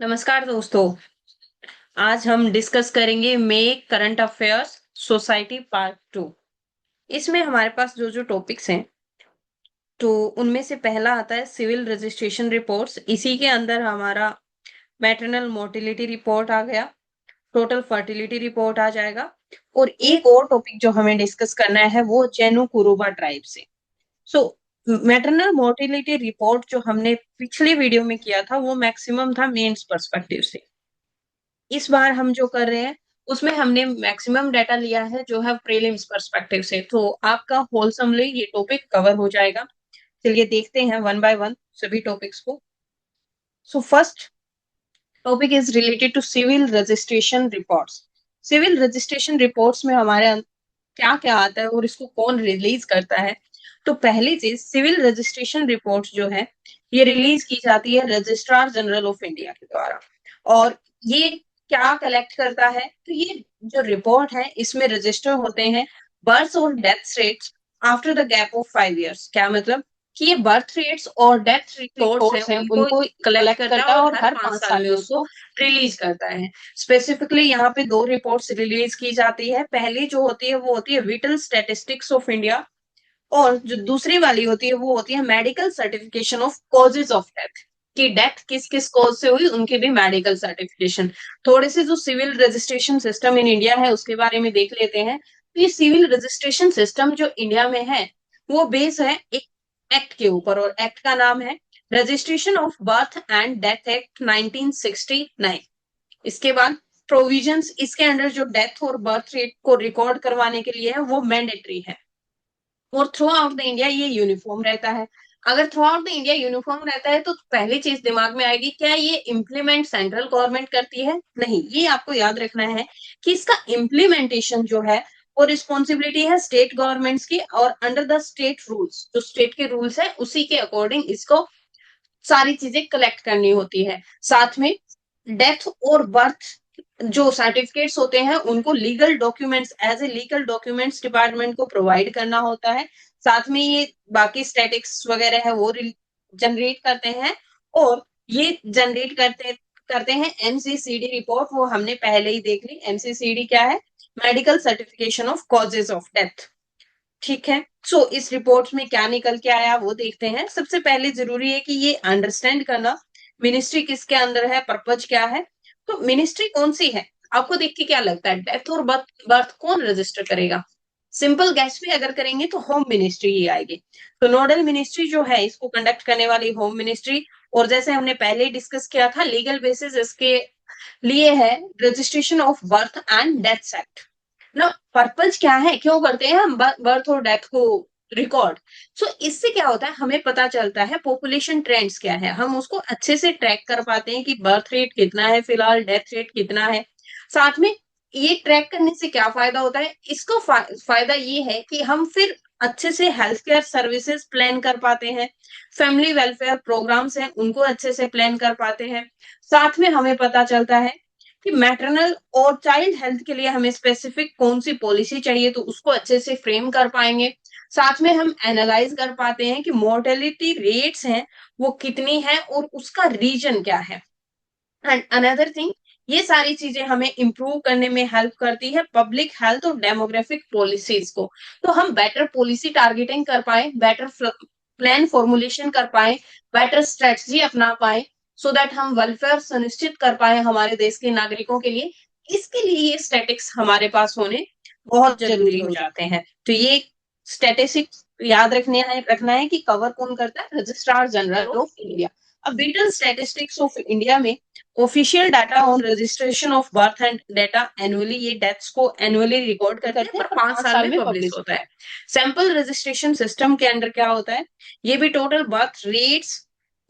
नमस्कार दोस्तों। आज हम डिस्कस करेंगे make current affairs society part 2। इसमें हमारे पास जो जो टॉपिक्स हैं तो उनमें से पहला आता है सिविल रजिस्ट्रेशन रिपोर्ट्स। इसी के अंदर हमारा मैटरनल मोर्टिलिटी रिपोर्ट आ गया, टोटल फर्टिलिटी रिपोर्ट आ जाएगा और एक और टॉपिक जो हमें डिस्कस करना है वो जेनु कुरुबा ट्राइब से। सो मैटरनल मोर्टिलिटी रिपोर्ट जो हमने पिछले वीडियो में किया था वो मैक्सिमम था मेंस पर्सपेक्टिव से। इस बार हम जो कर रहे हैं उसमें हमने मैक्सिमम डाटा लिया है जो है प्रीलिम्स पर्सपेक्टिव से, तो आपका होलसमली ये टॉपिक कवर हो जाएगा। चलिए देखते हैं वन बाय वन सभी टॉपिक्स को। So first topic is related to civil registration reports. Civil registration reports में हमारे क्या क्या आता है और इसको कौन रिलीज करता है। तो पहली चीज, सिविल रजिस्ट्रेशन रिपोर्ट जो है ये रिलीज की जाती है रजिस्ट्रार जनरल ऑफ इंडिया के द्वारा। और ये क्या कलेक्ट करता है, तो ये जो रिपोर्ट है इसमें रजिस्टर होते हैं बर्थ और death rates after the gap of 5 years। क्या मतलब कि ये बर्थ रेट्स और डेथ रिकॉर्ड्स हैं रिकॉर्ड्स हैं उनको उनको कलेक्ट कलेक्ट करता है करता है और और हर हर 5 साल 5 साल में में उसको उसको रिलीज करता है। स्पेसिफिकली यहाँ पे दो रिपोर्ट्स रिलीज की जाती है। पहली जो होती है वो होती है विटल स्टैटिस्टिक्स ऑफ इंडिया, और जो दूसरी वाली होती है वो होती है medical certification of causes of death, कि डेथ किस किस कॉज से हुई उनकी भी मेडिकल सर्टिफिकेशन। थोड़े से जो civil registration system in India है उसके बारे में देख लेते हैं। तो ये सिविल रजिस्ट्रेशन सिस्टम जो इंडिया में है वो बेस है एक एक्ट के ऊपर, और एक्ट का नाम है registration of birth and death act 1969। इसके बाद प्रोविजंस इसके अंडर जो डेथ और बर्थ रेट को रिकॉर्ड करवाने के लिए है वो मैंडेटरी है, और थ्रू आउट द इंडिया ये यूनिफॉर्म रहता है। अगर through out the India uniform रहता है तो पहली चीज दिमाग में आएगी, क्या ये इम्प्लीमेंट सेंट्रल गवर्नमेंट करती है? नहीं, ये आपको याद रखना है कि इसका इम्प्लीमेंटेशन जो है वो रिस्पॉन्सिबिलिटी है स्टेट गवर्नमेंट्स की, और अंडर द स्टेट रूल्स, जो स्टेट के रूल्स है उसी के अकॉर्डिंग इसको सारी चीजें कलेक्ट करनी होती है। साथ में डेथ और बर्थ जो सर्टिफिकेट्स होते हैं उनको legal documents as a legal documents department को प्रोवाइड करना होता है। साथ में ये बाकी स्टैटिक्स वगैरह है वो जनरेट करते हैं, और ये जनरेट करते करते हैं एमसीसीडी रिपोर्ट। वो हमने पहले ही देख ली। एमसीसीडी क्या है? Medical certification of causes of death. ठीक है। सो इस रिपोर्ट में क्या निकल के आया वो देखते हैं। सबसे पहले जरूरी है कि ये अंडरस्टैंड करना मिनिस्ट्री किसके अंदर है, पर्पज क्या है। तो मिनिस्ट्री कौन सी है? आपको देख के क्या लगता है डेथ और बर्थ बर्थ कौन रजिस्टर करेगा? सिंपल गैस भी अगर करेंगे तो होम मिनिस्ट्री ही आएगी। तो नोडल मिनिस्ट्री जो है इसको कंडक्ट करने वाली होम मिनिस्ट्री। और जैसे हमने पहले ही डिस्कस किया था, लीगल बेसिस इसके लिए है registration of birth and death act ना। पर्पज क्या है, क्यों करते हैं हम बर्थ और डेथ को रिकॉर्ड? सो इससे क्या होता है, हमें पता चलता है पॉपुलेशन ट्रेंड्स क्या है, हम उसको अच्छे से ट्रैक कर पाते हैं कि बर्थ रेट कितना है फिलहाल, डेथ रेट कितना है। साथ में ये ट्रैक करने से क्या फायदा होता है, इसको फायदा ये है कि हम फिर अच्छे से हेल्थ केयर सर्विसेज प्लान कर पाते हैं, फैमिली वेलफेयर प्रोग्राम्स हैं उनको अच्छे से प्लान कर पाते हैं। साथ में हमें पता चलता है कि मैटरनल और चाइल्ड हेल्थ के लिए हमें स्पेसिफिक कौन सी पॉलिसी चाहिए तो उसको अच्छे से फ्रेम कर पाएंगे। साथ में हम एनालाइज कर पाते हैं कि मोर्टेलिटी रेट्स हैं वो कितनी है और उसका रीजन क्या है। एंड अनदर थिंग, ये सारी चीजें हमें इंप्रूव करने में हेल्प करती है पब्लिक हेल्थ और डेमोग्राफिक पॉलिसीज को। तो हम बेटर पॉलिसी टारगेटिंग कर पाए, बेटर प्लान फॉर्मुलेशन कर पाए, बेटर स्ट्रेटजी अपना पाए, सो दैट हम वेलफेयर सुनिश्चित कर पाए हमारे देश के नागरिकों के लिए। इसके लिए ये स्टैटिक्स हमारे पास होने बहुत जरूरी जरूरी हो हो जाते हैं। तो ये स्टैटिस्टिक्स याद रखना है कि कवर कौन करता है, रजिस्ट्रार जनरल जाता ऑफ इंडिया। अब विटल स्टैटिस्टिक्स ऑफ इंडिया में official data on registration of birth and data annually, ये डेथ्स को एनुअली रिकॉर्ड करते हैं करते पर हैं पर 5 साल 5 साल में में पब्लिश पब्लिश होता है। सैंपल रजिस्ट्रेशन सिस्टम के अंदर क्या होता है, ये भी टोटल बर्थ रेट्स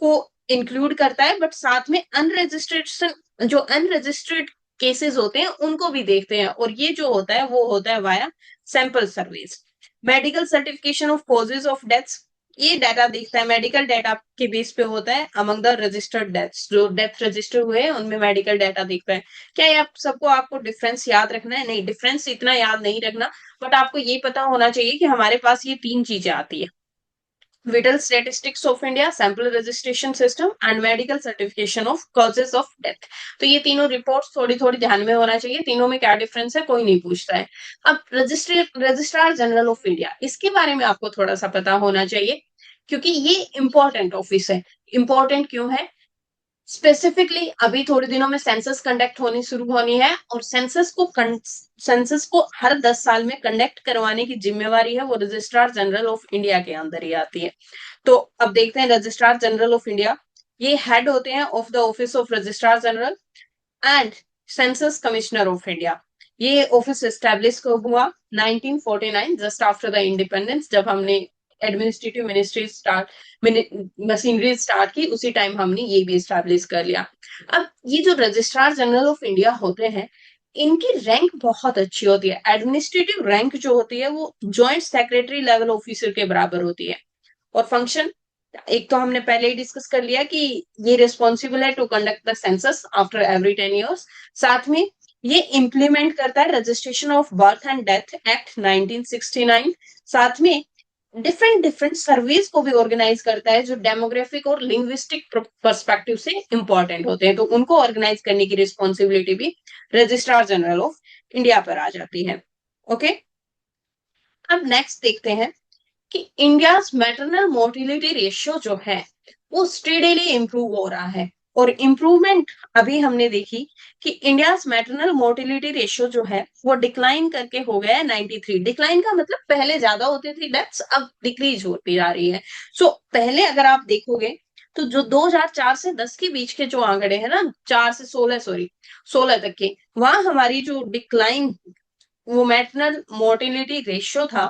को इंक्लूड करता है, बट साथ में अनरजिस्ट्रेशन जो अनरजिस्टर्ड केसेस होते हैं उनको भी देखते हैं, और ये जो होता है वो होता है via sample surveys. Medical certification of causes of deaths, ये डाटा देखता है, मेडिकल डाटा के बेस पे होता है अमंग द रजिस्टर्ड डेथ्स, जो डेथ रजिस्टर हुए हैं उनमें मेडिकल डाटा देखता है। क्या ये आप सबको आपको डिफरेंस याद रखना है? नहीं, डिफरेंस इतना याद नहीं रखना, बट आपको ये पता होना चाहिए कि हमारे पास ये तीन चीजें आती है। Whittle statistics of India, sample registration system and medical certification of causes of death. तो ये तीनों रिपोर्ट्स थोड़ी थोड़ी ध्यान में होना चाहिए, तीनों में क्या डिफरेंस है कोई नहीं पूछता है। अब रजिस्ट्रार जनरल ऑफ इंडिया, इसके बारे में आपको थोड़ा सा पता होना चाहिए, क्योंकि ये इंपॉर्टेंट ऑफिस है। इंपॉर्टेंट क्यों है? स्पेसिफिकली अभी थोड़े दिनों में सेंसस कंडक्ट होनी शुरू होनी है, और सेंसस को हर 10 साल में कंडक्ट करवाने की जिम्मेवारी है वो रजिस्ट्रार जनरल ऑफ इंडिया के अंदर ही आती है। तो अब देखते हैं रजिस्ट्रार जनरल ऑफ इंडिया, ये हेड होते हैं of the office of registrar general and census commissioner of India. ये ऑफिस एस्टेब्लिश कब हुआ? 1949, जस्ट आफ्टर द इंडिपेंडेंस, जब हमने एडमिनिस्ट्रेटिव मिनिस्ट्री मशीनरी स्टार्ट की, उसी टाइम हमने ये भी स्टैब्लिश कर लिया। अब ये जो रजिस्ट्रार जनरल ऑफ इंडिया होते हैं, इनकी रैंक बहुत अच्छी होती है। एडमिनिस्ट्रेटिव रैंक जो होती है वो ज्वाइंट सेक्रेटरी लेवल ऑफिसर के बराबर होती है। और फंक्शन, एक तो हमने पहले ही डिस्कस कर लिया कि ये रिस्पॉन्सिबल है to conduct the census after every 10 years। साथ में ये इंप्लीमेंट करता है registration of birth and death act 1969। साथ में डिफरेंट डिफरेंट सर्वेज को भी ऑर्गेनाइज करता है जो डेमोग्राफिक और लिंग्विस्टिक पर्सपेक्टिव से इंपॉर्टेंट होते हैं, तो उनको ऑर्गेनाइज करने की रिस्पॉन्सिबिलिटी भी रजिस्ट्रार जनरल ऑफ इंडिया पर आ जाती है। ओके, अब नेक्स्ट देखते हैं कि इंडिया मैटरनल मोर्टिलिटी रेशियो जो है वो स्टेडीली इंप्रूव हो रहा है। और इम्प्रूवमेंट अभी हमने देखी कि इंडिया मैटरनल मोर्टिलिटी रेशियो जो है वो डिक्लाइन करके हो गया है 93। डिक्लाइन का मतलब पहले ज्यादा होती थी डेथ्स, अब डिक्रीज होती जा रही है। सो पहले अगर आप देखोगे तो जो 2004 से 10 के बीच के जो आंकड़े हैं ना, 4 से 16, सॉरी 16 तक के, वहां हमारी जो डिक्लाइन, वो मैटरनल मोर्टिलिटी रेशियो था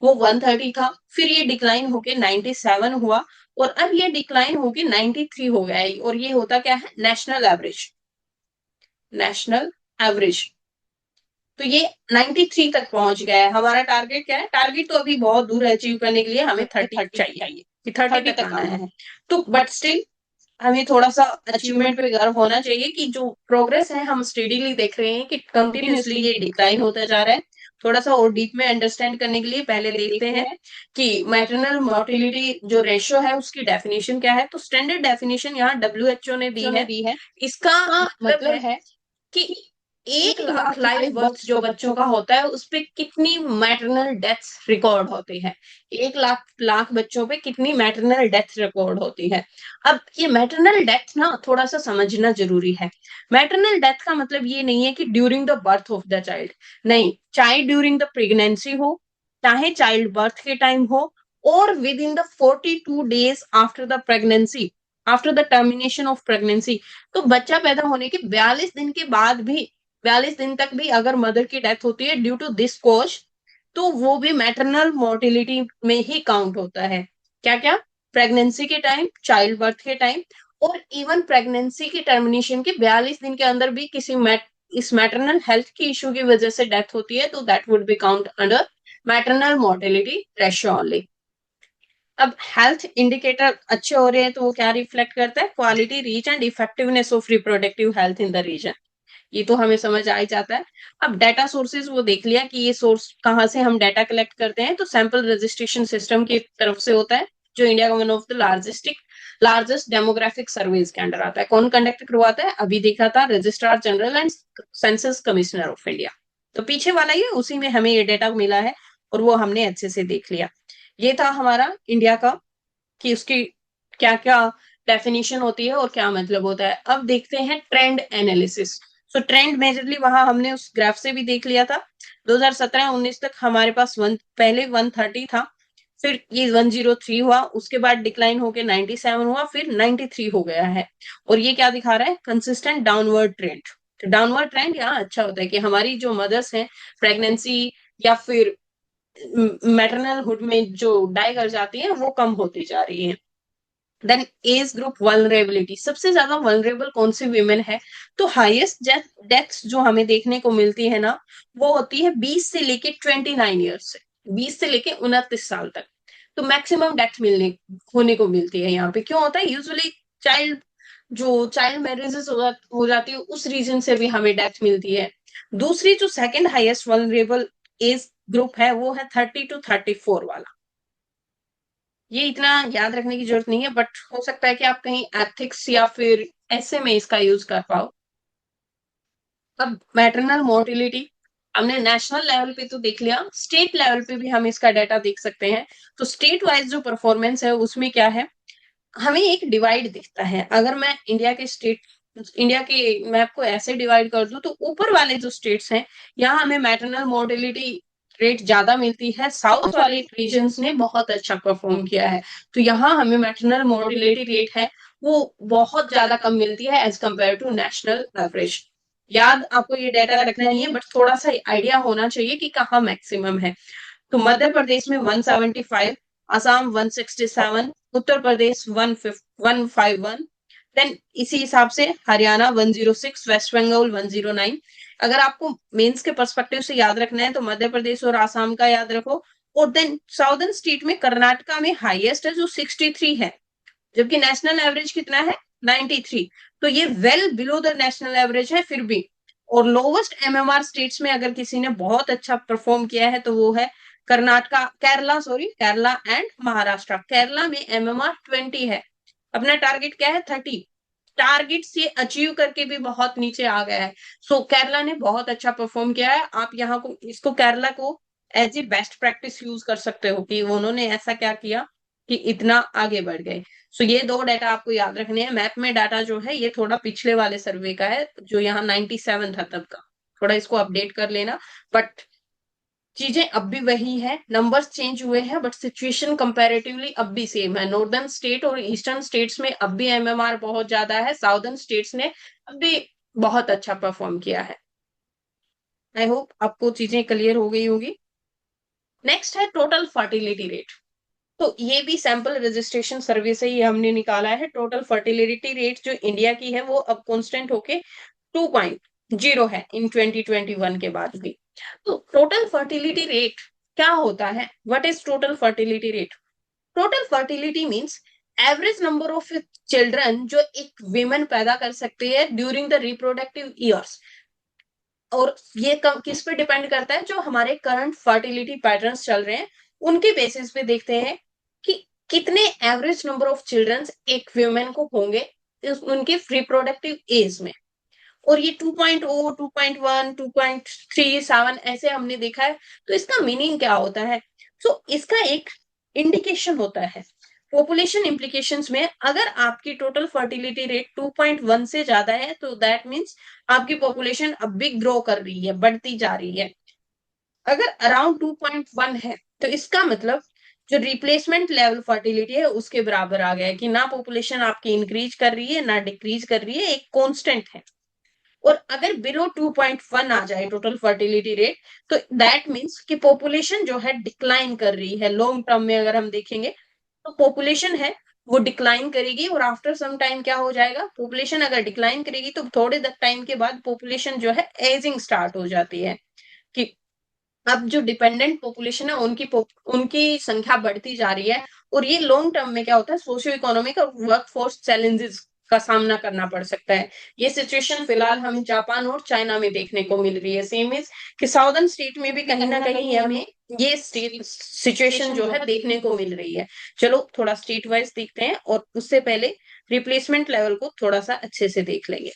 वो 130 था। फिर ये डिक्लाइन होके 97 हुआ, और अब ये डिक्लाइन होके 93 हो गया है। और ये होता क्या है? National average. नेशनल एवरेज, तो ये 93 तक पहुंच गया है। हमारा टारगेट क्या है? टारगेट तो अभी बहुत दूर है अचीव करने के लिए, हमें 30 चाहिए कि 30 तक आना है। तो बट स्टिल हमें थोड़ा सा अचीवमेंट पे गर्व होना चाहिए कि जो प्रोग्रेस है हम स्टेडीली देख रहे हैं कि कंटिन्यूसली ये डिक्लाइन होता जा रहा है। थोड़ा सा और डीप में अंडरस्टैंड करने के लिए पहले देखते हैं कि मैटरनल मोर्टिलिटी जो रेशियो है उसकी डेफिनेशन क्या है। तो स्टैंडर्ड डेफिनेशन यहाँ डब्ल्यूएचओ ने दी है। इसका मतलब है कि 1 लाख लाइव बर्थ जो बच्चों का होता है उस पे कितनी मैटरनल डेथ्स रिकॉर्ड होती है। 1 लाख बच्चों पे कितनी मैटरनल डेथ रिकॉर्ड होती है। अब ये मैटरनल डेथ ना थोड़ा सा समझना जरूरी है। मैटरनल डेथ का मतलब ये नहीं है कि during the birth of the child, नहीं, चाहे ड्यूरिंग द प्रेगनेंसी हो, चाहे चाइल्ड बर्थ के टाइम हो, और with in the 42 days after the pregnancy, after the termination of pregnancy. तो बच्चा पैदा होने के 42 दिन के बाद भी, 42 दिन तक भी अगर मदर की डेथ होती है ड्यू टू दिस कॉज, तो वो भी मैटरनल मोर्टिलिटी में ही काउंट होता है। क्या क्या? प्रेगनेंसी के टाइम, चाइल्ड बर्थ के टाइम, और इवन प्रेगनेंसी की टर्मिनेशन के 42 दिन के अंदर भी किसी इस मैटरनल हेल्थ की इश्यू की वजह से डेथ होती है, तो that would be count under maternal mortality ratio only. अब हेल्थ इंडिकेटर अच्छे हो रहे हैं तो वो क्या रिफ्लेक्ट करता है? Quality, reach and effectiveness of reproductive health in the region. ये तो हमें समझ आ ही जाता है। अब डाटा सोर्सेज वो देख लिया कि ये सोर्स कहाँ से हम डाटा कलेक्ट करते हैं, तो सैंपल रजिस्ट्रेशन सिस्टम की तरफ से होता है, जो इंडिया का one of the largest demographic surveys के अंडर आता है। कौन कंडक्ट करवाता है? अभी देखा था, registrar general and census commissioner of India. तो पीछे वाला ये, उसी में हमें ये डाटा मिला है और वो हमने अच्छे से देख लिया। ये था हमारा इंडिया का कि उसकी क्या क्या डेफिनेशन होती है और क्या मतलब होता है। अब देखते हैं ट्रेंड एनालिसिस। सो ट्रेंड मेजरली वहां हमने उस ग्राफ से भी देख लिया था। 2017-19 तक हमारे पास पहले 130 था, फिर ये 103 हुआ, उसके बाद डिक्लाइन होके 97 हुआ, फिर 93 हो गया है। और ये क्या दिखा रहा है? Consistent downward trend. तो डाउनवर्ड ट्रेंड यहाँ अच्छा होता है कि हमारी जो मदर्स हैं प्रेगनेंसी या फिर मैटरनल हुड में जो डाई कर जाती है वो कम होती जा रही है। देन एज ग्रुप वल्नरेबिलिटी, सबसे ज्यादा वल्नरेबल कौन सी वीमेन है? तो हाईएस्ट डेथ्स जो हमें देखने को मिलती है ना, वो होती है 20 से लेके 29 ईयर्स से, 20 से लेके 29 साल तक। तो मैक्सिमम डेथ मिलने होने को मिलती है यहाँ पे। क्यों होता है? यूजुअली चाइल्ड मैरिजेस हो जाती है, उस रीजन से भी हमें डेथ मिलती है। दूसरी जो second highest vulnerable age group है वो है 30 to 34 वाला। ये इतना याद रखने की जरूरत नहीं है, बट हो सकता है कि आप कहीं एथिक्स या फिर ऐसे में इसका यूज कर पाओ। अब मैटरनल मोर्टिलिटी हमने नेशनल लेवल पे तो देख लिया, स्टेट लेवल पे भी हम इसका डाटा देख सकते हैं। तो स्टेट वाइज जो परफॉर्मेंस है उसमें क्या है, हमें एक डिवाइड दिखता है। अगर मैं इंडिया के मैप को ऐसे डिवाइड कर दूं तो ऊपर वाले जो स्टेट्स हैं यहाँ हमें मैटरनल मोर्टिलिटी रेट ज्यादा मिलती है, साउथ वाले रीजन्स ने बहुत अच्छा परफॉर्म किया है। तो यहाँ हमें मैटरनल मोर्टिलिटी रेट है वो बहुत ज्यादा कम मिलती है as compare to national average. याद आपको ये डाटा रखना नहीं है, बट थोड़ा सा आइडिया होना चाहिए कि कहाँ मैक्सिमम है। तो मध्य प्रदेश में 175, असम 167, उत्तर प्रदेश 151, देन इसी हिसाब से हरियाणा 106, वेस्ट बंगाल 109। अगर आपको मेंस के पर्सपेक्टिव से याद रखना है तो मध्य प्रदेश और आसाम का याद रखो। और देन साउदर्न स्टेट में कर्नाटका में हाईएस्ट है जो 63 है, जबकि नेशनल एवरेज कितना है 93। तो ये well below the national average है फिर भी। और लोवेस्ट एमएमआर स्टेट्स में अगर किसी ने बहुत अच्छा परफॉर्म किया है तो वो है कर्नाटका, केरला एंड महाराष्ट्र। केरला में एमएमआर 20 है, अपना टारगेट क्या है 30। टारगेट से अचीव करके भी बहुत नीचे आ गया है। सो केरला ने बहुत अच्छा परफॉर्म किया है। आप यहाँ को इसको केरला को as a best practice use कर सकते हो कि उन्होंने ऐसा क्या किया कि इतना आगे बढ़ गए। सो ये दो डाटा आपको याद रखने हैं। मैप में डाटा जो है ये थोड़ा पिछले वाले सर्वे का है जो यहाँ 97 था तब का, थोड़ा इसको अपडेट कर लेना। बट चीजें अब भी वही है, नंबर्स चेंज हुए हैं बट सिचुएशन कंपैरेटिवली अब भी सेम है। नॉर्दर्न स्टेट और ईस्टर्न स्टेट्स में अब भी एमएमआर बहुत ज्यादा है, साउदर्न स्टेट्स ने अब भी बहुत अच्छा परफॉर्म किया है। आई होप आपको चीजें क्लियर हो गई होगी। नेक्स्ट है टोटल फर्टिलिटी रेट। तो ये भी सैंपल रजिस्ट्रेशन सर्वे से ही हमने निकाला है। टोटल फर्टिलिटी रेट जो इंडिया की है वो अब कांस्टेंट होके 2.0 है इन 2021 के बाद भी। तो टोटल फर्टिलिटी रेट क्या होता है, what is total fertility rate? Total fertility means average number of children जो एक विमेन पैदा कर सकती है ड्यूरिंग द रिप्रोडक्टिव ईयर्स। और ये किस पे डिपेंड करता है, जो हमारे करंट फर्टिलिटी पैटर्न्स चल रहे हैं उनके बेसिस पे देखते हैं कि कितने एवरेज नंबर ऑफ चिल्ड्रंस एक वुमेन को होंगे उनके रिप्रोडक्टिव एज में। और ये 2.0, 2.1, 2.37 ऐसे हमने देखा है। तो इसका मीनिंग क्या होता है? तो इसका एक इंडिकेशन होता है पॉपुलेशन इम्प्लीकेशंस में। अगर आपकी टोटल फर्टिलिटी रेट 2.1 से ज्यादा है तो दैट मीन्स आपकी पॉपुलेशन अब भी ग्रो कर रही है, बढ़ती जा रही है। अगर अराउंड 2.1 है तो इसका मतलब जो रिप्लेसमेंट लेवल फर्टिलिटी है उसके बराबर आ गया है कि ना पॉपुलेशन आपकी इंक्रीज कर रही है ना डिक्रीज कर रही है, एक कांस्टेंट है। और अगर बिलो 2.1 आ जाए टोटल फर्टिलिटी रेट तो दैट मीन्स कि पॉपुलेशन जो है डिक्लाइन कर रही है। लॉन्ग टर्म में अगर हम देखेंगे तो पॉपुलेशन है वो डिक्लाइन करेगी और आफ्टर सम टाइम क्या हो जाएगा, पॉपुलेशन अगर डिक्लाइन करेगी तो थोड़े टाइम के बाद पॉपुलेशन जो है एजिंग स्टार्ट हो जाती है कि अब जो डिपेंडेंट पॉपुलेशन है उनकी संख्या बढ़ती जा रही है। और ये लॉन्ग टर्म में क्या होता है, सोशियो इकोनॉमिक और वर्क फोर्स चैलेंजेस का सामना करना पड़ सकता है। ये सिचुएशन फिलहाल हमें जापान और चाइना में देखने को मिल रही है। सेम इज कि साउदर्न स्टेट में भी कहीं ना कहीं हमें ये सिचुएशन जो है देखने को मिल रही है। चलो थोड़ा स्टेट वाइज देखते हैं और उससे पहले रिप्लेसमेंट लेवल को थोड़ा सा अच्छे से देख लेंगे।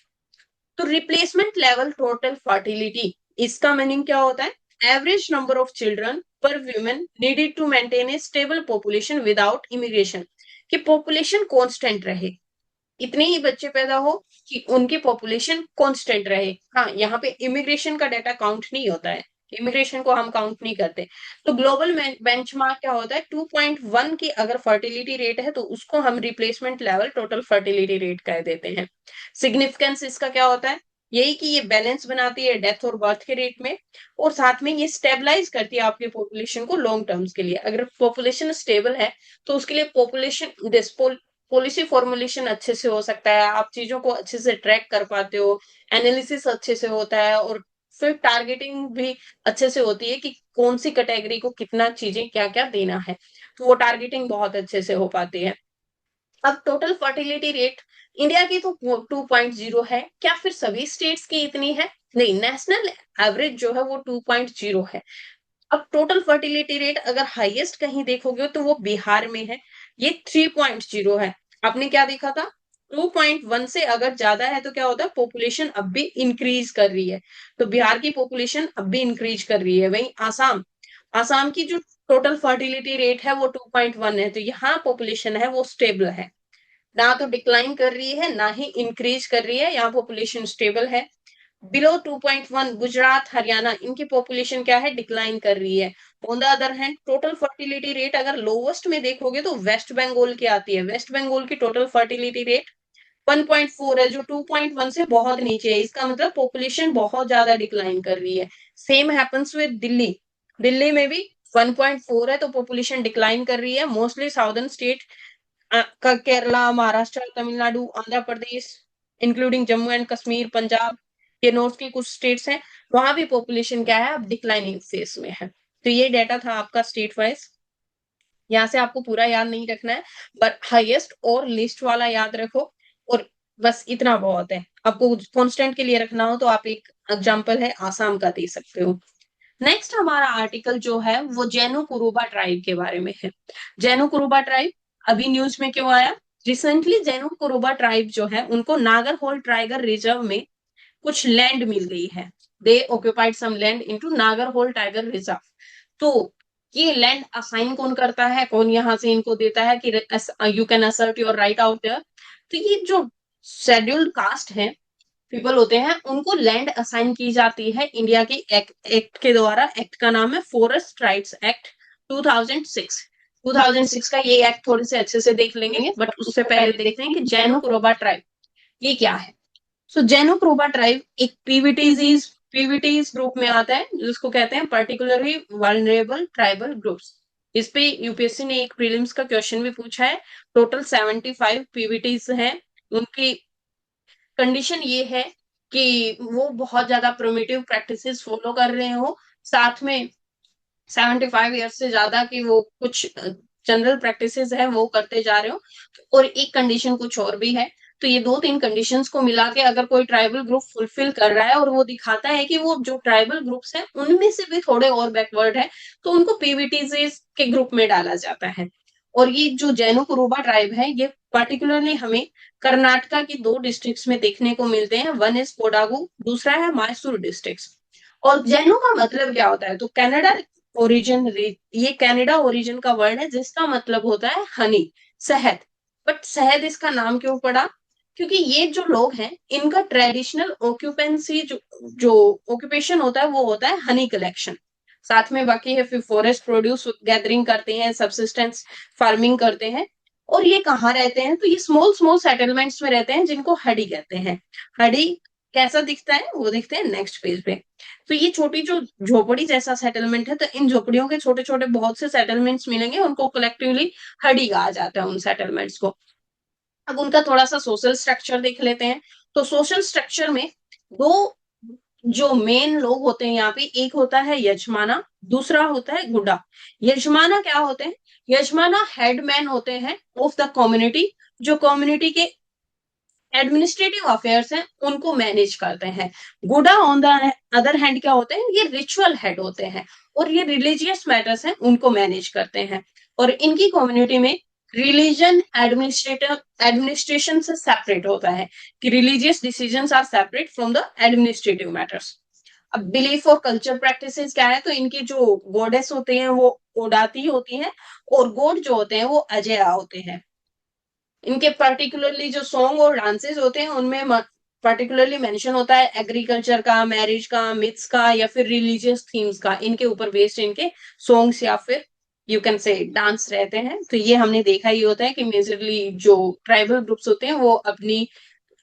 तो रिप्लेसमेंट लेवल टोटल फर्टिलिटी, इसका मीनिंग क्या होता है? Average number of children per women needed to maintain a stable population without immigration. कि पॉपुलेशन कांस्टेंट रहे, इतने ही बच्चे पैदा हो कि उनकी पॉपुलेशन कांस्टेंट रहे। हाँ, यहाँ पे इमिग्रेशन का डाटा काउंट नहीं होता है, इमिग्रेशन को हम काउंट नहीं करते। तो ग्लोबल बेंचमार्क क्या होता है, 2.1 की अगर फर्टिलिटी रेट है तो उसको हम replacement level total fertility rate कह देते हैं। सिग्निफिकेंस इसका क्या होता है, यही कि ये बैलेंस बनाती है डेथ और बर्थ के रेट में, और साथ में ये स्टेबलाइज करती है आपकी पॉपुलेशन को लॉन्ग टर्म्स के लिए। अगर पॉपुलेशन स्टेबल है तो उसके लिए पॉपुलेशन पॉलिसी फॉर्मुलेशन अच्छे से हो सकता है, आप चीजों को अच्छे से ट्रैक कर पाते हो, एनालिसिस अच्छे से होता है, और फिर टारगेटिंग भी अच्छे से होती है कि कौन सी कैटेगरी को कितना चीजें क्या क्या देना है। तो वो टारगेटिंग बहुत अच्छे से हो पाती है। अब टोटल फर्टिलिटी रेट इंडिया की तो 2.0 है, क्या फिर सभी स्टेट्स की इतनी है? नहीं, नेशनल एवरेज जो है वो 2.0 है। अब टोटल फर्टिलिटी रेट अगर हाईएस्ट कहीं देखोगे तो वो बिहार में है, ये 3.0 है। आपने क्या देखा था, 2.1 से अगर ज्यादा है तो क्या होता है, पॉपुलेशन अब भी इंक्रीज कर रही है। तो बिहार की पॉपुलेशन अब भी इंक्रीज कर रही है। वहीं आसाम, आसाम की जो टोटल फर्टिलिटी रेट है वो 2.1 है। तो यहाँ पॉपुलेशन है वो स्टेबल है, ना तो डिक्लाइन कर रही है ना ही इंक्रीज कर रही है, यहाँ पॉपुलेशन स्टेबल है। बिलो 2.1 गुजरात हरियाणा, इनकी पॉपुलेशन क्या है, डिक्लाइन कर रही है। On the other hand total fertility rate अगर लोवेस्ट में देखोगे तो वेस्ट बंगाल की आती है। वेस्ट बंगाल की टोटल फर्टिलिटी रेट 1.4 है, जो 2.1 से बहुत नीचे है। इसका मतलब पॉपुलेशन बहुत ज्यादा डिक्लाइन कर रही है। Same happens with Delhi, Delhi में भी 1.4 है तो पॉपुलेशन डिक्लाइन कर रही है। Mostly southern state Kerala, Maharashtra, Tamil Nadu, Andhra Pradesh, including Jammu and Kashmir, Punjab, ये नॉर्थ के कुछ स्टेट्स हैं, वहां भी पॉपुलेशन क्या है, अब डिक्लाइनिंग फेज में है। तो ये डेटा था आपका स्टेट वाइज। यहाँ से आपको पूरा याद नहीं रखना है, बट हाईएस्ट और लिस्ट वाला याद रखो। और बस इतना बहुत है। आपको कांस्टेंट के लिए रखना हो तो आप एक एग्जांपल है आसाम का दे सकते हो। नेक्स्ट हमारा आर्टिकल जो है वो जैनो कुरुबा ट्राइब के बारे में है। जैनो कुरुबा ट्राइब अभी न्यूज में क्यों आया, रिसेंटली जैनो कुरुबा ट्राइब जो है उनको नागरहोल टाइगर रिजर्व में कुछ लैंड मिल गई है। They occupied some land into Nagarhole tiger reserve. तो ये लैंड असाइन कौन करता है, कौन यहाँ से इनको देता है कि you can assert your right out there. तो ये जो शेड्यूल्ड कास्ट है, पीपल होते हैं, उनको लैंड असाइन की जाती है इंडिया के एक्ट के द्वारा। एक्ट का नाम है फॉरेस्ट राइट्स एक्ट 2006। 2006 का ये एक्ट थोड़े से अच्छे से देख लेंगे, बट उससे पहले देखते हैं कि जैनो कुरोबा ट्राइब ये क्या है। सो जैनो कुरोबा ट्राइब एक पीवीटीज ग्रुप में आता है, जिसको कहते हैं पर्टिकुलरली वल्नरेबल ट्राइबल ग्रुप्स। इस पे यूपीएससी ने एक प्रीलिम्स का क्वेश्चन भी पूछा है। टोटल 75 पीवीटीज हैं। उनकी कंडीशन ये है कि वो बहुत ज्यादा प्रोमिटिव प्रैक्टिसेस फॉलो कर रहे हो, साथ में 75 ईयर्स से ज्यादा की वो कुछ जनरल प्रैक्टिसेस है वो करते जा रहे हो। और एक कंडीशन कुछ और भी है। तो ये दो तीन कंडीशंस को मिला के अगर कोई ट्राइबल ग्रुप फुलफिल कर रहा है और वो दिखाता है कि वो जो ट्राइबल ग्रुप्स हैं उनमें से भी थोड़े और बैकवर्ड है, तो उनको पीवीटीज के ग्रुप में डाला जाता है। और ये जो जैनो कुरुबा ट्राइब है ये पर्टिकुलरली हमें कर्नाटका की दो डिस्ट्रिक्ट्स में देखने को मिलते हैं। वन इज कोडागु, दूसरा है मैसूर डिस्ट्रिक्ट। और जैनो का मतलब क्या होता है, तो कनाडा ओरिजिन, ये कनाडा ओरिजिन का वर्ड है जिसका मतलब होता है हनी, शहद। बट शहद इसका नाम क्यों पड़ा, क्योंकि ये जो लोग हैं इनका ट्रेडिशनल ऑक्यूपेंसी जो ऑक्यूपेशन होता है वो होता है हनी कलेक्शन। साथ में बाकी है फिर फॉरेस्ट प्रोड्यूस गैदरिंग करते हैं, सबसिस्टेंस फार्मिंग करते हैं। और ये कहाँ रहते हैं, तो ये स्मॉल स्मॉल सेटलमेंट्स में रहते हैं जिनको हडी कहते हैं। हडी कैसा दिखता है, वो दिखते हैं नेक्स्ट पेज पे। तो ये छोटी जो झोपड़ी जैसा सेटलमेंट है, तो इन झोपड़ियों के छोटे छोटे बहुत से सेटलमेंट्स मिलेंगे, उनको कलेक्टिवली हडी कहा जाता है उन सेटलमेंट्स को। अब उनका थोड़ा सा सोशल स्ट्रक्चर देख लेते हैं। तो सोशल स्ट्रक्चर में दो जो मेन लोग होते हैं यहाँ पे, एक होता है यजमाना, दूसरा होता है गुड्डा। यजमाना क्या होते हैं, यजमाना हेडमैन होते हैं ऑफ द कम्युनिटी, जो कम्युनिटी के एडमिनिस्ट्रेटिव अफेयर्स हैं उनको मैनेज करते हैं। गुडा ऑन द अदर हैंड क्या होते हैं, ये रिचुअल हेड होते हैं और ये रिलीजियस मैटर्स हैं उनको मैनेज करते हैं। और इनकी कम्युनिटी में रिलीजन एडमिनिस्ट्रेशन से सेपरेट होता है, कि religious decisions are separate from the administrative matters. अब बिलीफ और कल्चर प्रैक्टिसेस क्या है, तो इनकी जो गॉडेस होते हैं वो ओडाती होती हैं, और गॉड जो होते हैं वो अजया होते हैं। इनके पर्टिकुलरली जो सॉन्ग और डांसेस होते हैं उनमें पर्टिकुलरली मेंशन होता है एग्रीकल्चर का, मैरिज का, मिथ्स का, या फिर रिलीजियस थीम्स का, इनके ऊपर बेस्ड इनके सॉन्ग्स या फिर यू कैन से डांस रहते हैं। तो ये हमने देखा ही होता है कि मेजरली जो ट्राइबल ग्रुप्स होते हैं वो अपनी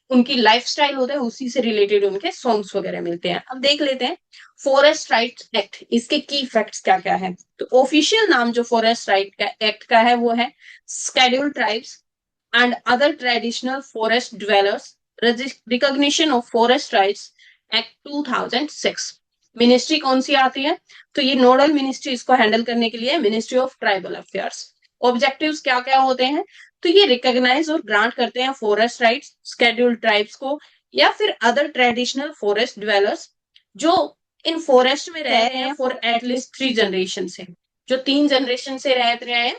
उनकी लाइफस्टाइल होता है उसी से रिलेटेड उनके सॉन्ग्स वगैरह मिलते हैं। अब देख लेते हैं फॉरेस्ट राइट्स एक्ट, इसके की फैक्ट्स क्या क्या है। तो ऑफिशियल नाम जो फॉरेस्ट राइट का एक्ट का है वो है scheduled tribes and other traditional forest dwellers recognition of forest rights act 2006। Ministry कौन सी आती है, तो ये नोडल मिनिस्ट्री इसको हैंडल करने के लिए ministry of tribal affairs. Objectives क्या क्या होते हैं, तो ये रिकॉग्नाइज और ग्रांट करते हैं फॉरेस्ट राइट्स शेड्यूल्ड ट्राइब्स को, या फिर अदर ट्रेडिशनल फॉरेस्ट ड्वेलर्स जो इन फॉरेस्ट में रह रहे हैं फॉर एटलीस्ट 3 जनरेशन से, जो 3 जनरेशन से रह रहे हैं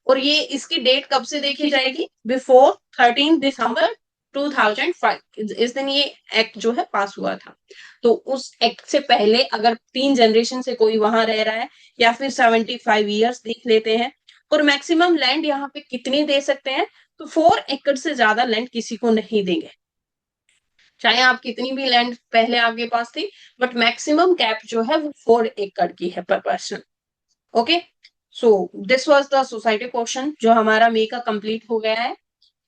और ये इसकी डेट कब से देखी जाएगी? बिफोर 13 दिसंबर 2005 इस दिन ये एक्ट जो है पास हुआ था। तो उस एक्ट से पहले अगर 3 जनरेशन से कोई वहां रह रहा है या फिर 75 ईयर्स देख लेते हैं। और मैक्सिमम लैंड यहाँ पे कितनी दे सकते हैं? तो 4 एकड़ से ज्यादा लैंड किसी को नहीं देंगे, चाहे आप कितनी भी लैंड पहले आपके पास थी, बट मैक्सिमम कैप जो है वो 4 एकड़ की है पर person. Okay, so this was the society question जो हमारा मे का कंप्लीट हो गया है।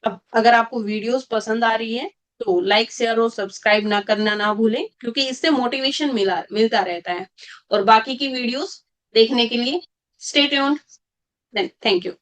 अब अगर आपको वीडियोस पसंद आ रही है तो लाइक शेयर और सब्सक्राइब ना करना ना भूलें, क्योंकि इससे मोटिवेशन मिलता रहता है। और बाकी की वीडियोस देखने के लिए स्टे ट्यून्ड। Thank you.